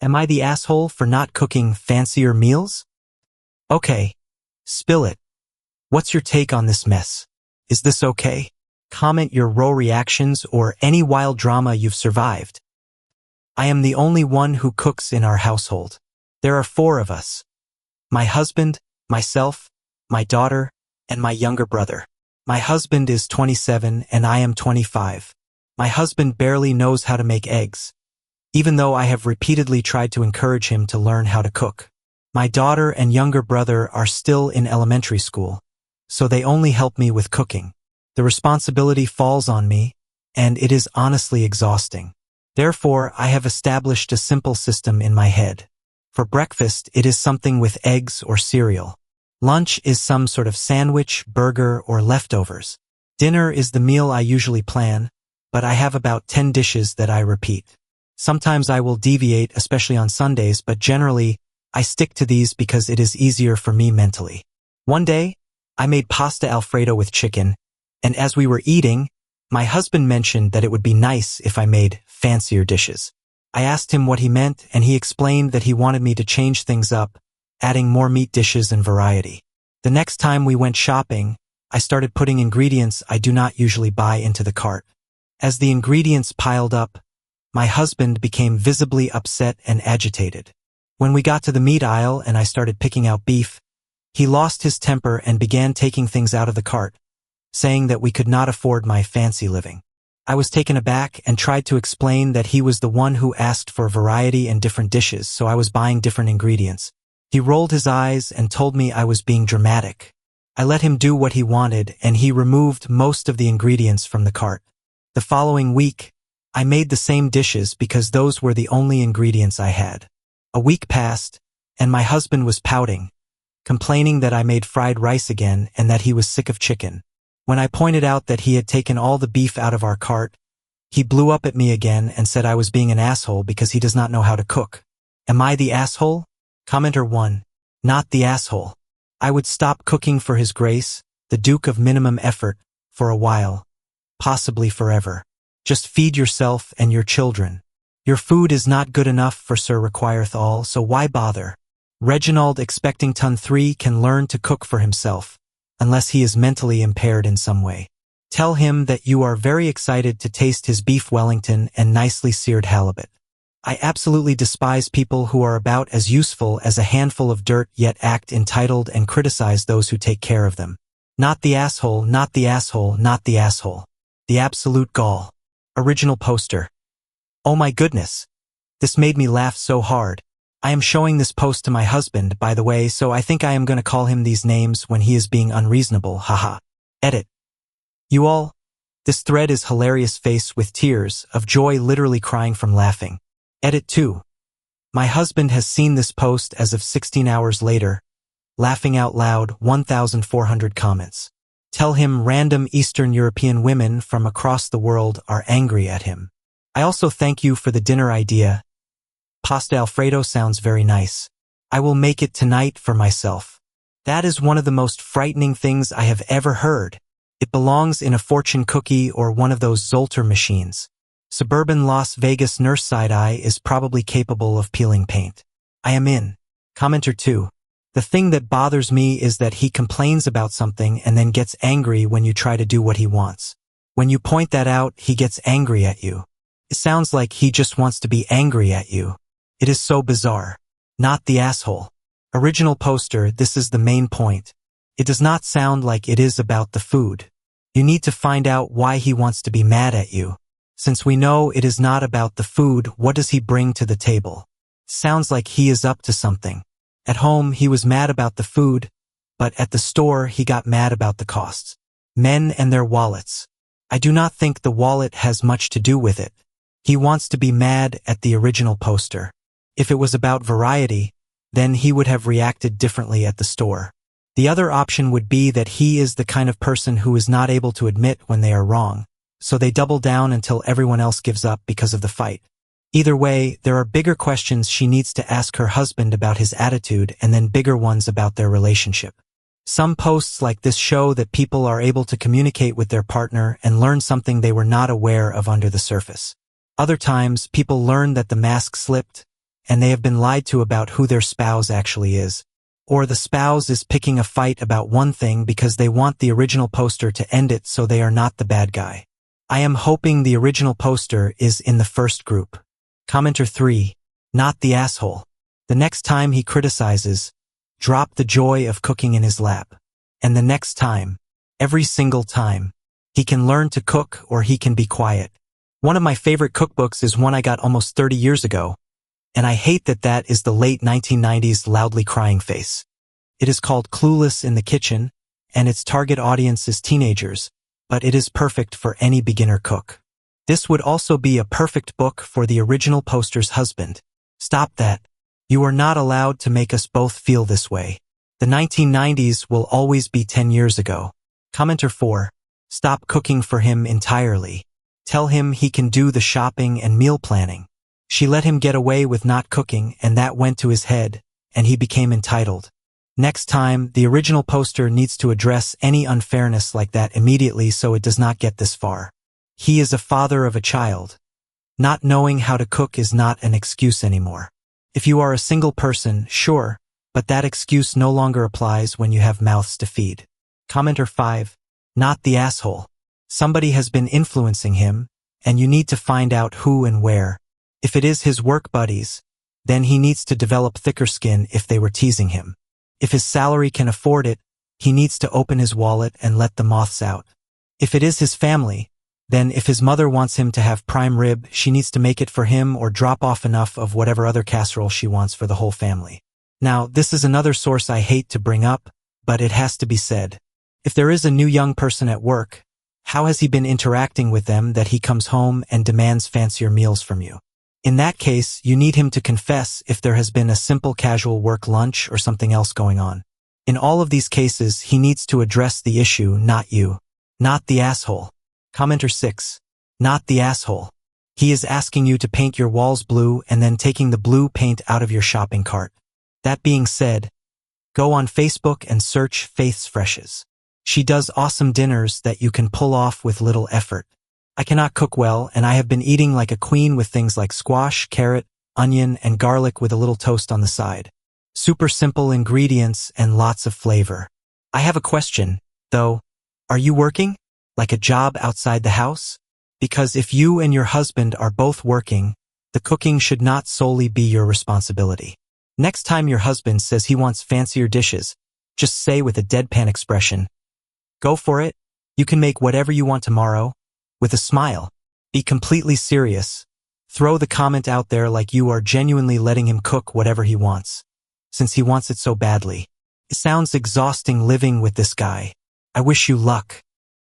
Am I the asshole for not cooking fancier meals? Okay, spill it. What's your take on this mess? Is this okay? Comment your raw reactions or any wild drama you've survived. I am the only one who cooks in our household. There are 4 of us. My husband, myself, my daughter, and my younger brother. My husband is 27 and I am 25. My husband barely knows how to make eggs, even though I have repeatedly tried to encourage him to learn how to cook. My daughter and younger brother are still in elementary school, so they only help me with cooking. The responsibility falls on me, and it is honestly exhausting. Therefore, I have established a simple system in my head. For breakfast, it is something with eggs or cereal. Lunch is some sort of sandwich, burger, or leftovers. Dinner is the meal I usually plan, but I have about 10 dishes that I repeat. Sometimes I will deviate, especially on Sundays, but generally, I stick to these because it is easier for me mentally. One day, I made pasta Alfredo with chicken, and as we were eating, my husband mentioned that it would be nice if I made fancier dishes. I asked him what he meant, and he explained that he wanted me to change things up, adding more meat dishes and variety. The next time we went shopping, I started putting ingredients I do not usually buy into the cart. As the ingredients piled up, my husband became visibly upset and agitated. When we got to the meat aisle and I started picking out beef, he lost his temper and began taking things out of the cart, saying that we could not afford my fancy living. I was taken aback and tried to explain that he was the one who asked for variety and different dishes, so I was buying different ingredients. He rolled his eyes and told me I was being dramatic. I let him do what he wanted, and he removed most of the ingredients from the cart. The following week, I made the same dishes because those were the only ingredients I had. A week passed, and my husband was pouting, complaining that I made fried rice again and that he was sick of chicken. When I pointed out that he had taken all the beef out of our cart, he blew up at me again and said I was being an asshole because he does not know how to cook. Am I the asshole? Commenter 1. Not the asshole. I would stop cooking for His Grace, the Duke of Minimum Effort, for a while, possibly forever. Just feed yourself and your children. Your food is not good enough for Sir requireth all, so why bother? Reginald expecting ton 3 can learn to cook for himself, unless he is mentally impaired in some way. Tell him that you are very excited to taste his beef Wellington and nicely seared halibut. I absolutely despise people who are about as useful as a handful of dirt yet act entitled and criticize those who take care of them. Not the asshole, not the asshole, not the asshole. The absolute gall. Original poster. Oh my goodness. This made me laugh so hard. I am showing this post to my husband, by the way, so I think I am going to call him these names when he is being unreasonable, haha. Edit. You all, this thread is hilarious face with tears of joy literally crying from laughing. Edit 2. My husband has seen this post as of 16 hours later, laughing out loud, 1,400 comments. Tell him random Eastern European women from across the world are angry at him. I also thank you for the dinner idea. Pasta Alfredo sounds very nice. I will make it tonight for myself. That is one of the most frightening things I have ever heard. It belongs in a fortune cookie or one of those Zolter machines. Suburban Las Vegas nurse side-eye is probably capable of peeling paint. I am in. Commenter 2. The thing that bothers me is that he complains about something and then gets angry when you try to do what he wants. When you point that out, he gets angry at you. It sounds like he just wants to be angry at you. It is so bizarre. Not the asshole. Original poster, this is the main point. It does not sound like it is about the food. You need to find out why he wants to be mad at you. Since we know it is not about the food, what does he bring to the table? Sounds like he is up to something. At home, he was mad about the food, but at the store, he got mad about the costs. Men and their wallets. I do not think the wallet has much to do with it. He wants to be mad at the original poster. If it was about variety, then he would have reacted differently at the store. The other option would be that he is the kind of person who is not able to admit when they are wrong, so they double down until everyone else gives up because of the fight. Either way, there are bigger questions she needs to ask her husband about his attitude and then bigger ones about their relationship. Some posts like this show that people are able to communicate with their partner and learn something they were not aware of under the surface. Other times, people learn that the mask slipped, and they have been lied to about who their spouse actually is. Or the spouse is picking a fight about one thing because they want the original poster to end it so they are not the bad guy. I am hoping the original poster is in the first group. Commenter 3. Not the asshole. The next time he criticizes, drop the joy of cooking in his lap. And the next time, every single time, he can learn to cook or he can be quiet. One of my favorite cookbooks is one I got almost 30 years ago, and I hate that is the late 1990s loudly crying face. It is called Clueless in the Kitchen, and its target audience is teenagers, but it is perfect for any beginner cook. This would also be a perfect book for the original poster's husband. Stop that. You are not allowed to make us both feel this way. The 1990s will always be 10 years ago. Commenter 4. Stop cooking for him entirely. Tell him he can do the shopping and meal planning. She let him get away with not cooking, and that went to his head, and he became entitled. Next time, the original poster needs to address any unfairness like that immediately so it does not get this far. He is a father of a child. Not knowing how to cook is not an excuse anymore. If you are a single person, sure, but that excuse no longer applies when you have mouths to feed. Commenter 5. Not the asshole. Somebody has been influencing him, and you need to find out who and where. If it is his work buddies, then he needs to develop thicker skin if they were teasing him. If his salary can afford it, he needs to open his wallet and let the moths out. If it is his family, then if his mother wants him to have prime rib, she needs to make it for him or drop off enough of whatever other casserole she wants for the whole family. Now, this is another source I hate to bring up, but it has to be said. If there is a new young person at work, how has he been interacting with them that he comes home and demands fancier meals from you? In that case, you need him to confess if there has been a simple casual work lunch or something else going on. In all of these cases, he needs to address the issue, not you. Not the asshole. Commenter 6. Not the asshole. He is asking you to paint your walls blue and then taking the blue paint out of your shopping cart. That being said, go on Facebook and search Faith's Freshes. She does awesome dinners that you can pull off with little effort. I cannot cook well, and I have been eating like a queen with things like squash, carrot, onion, and garlic with a little toast on the side. Super simple ingredients and lots of flavor. I have a question, though. Are you working? Like a job outside the house? Because if you and your husband are both working, the cooking should not solely be your responsibility. Next time your husband says he wants fancier dishes, just say with a deadpan expression, "Go for it. You can make whatever you want tomorrow," with a smile. Be completely serious. Throw the comment out there like you are genuinely letting him cook whatever he wants, since he wants it so badly. It sounds exhausting living with this guy. I wish you luck.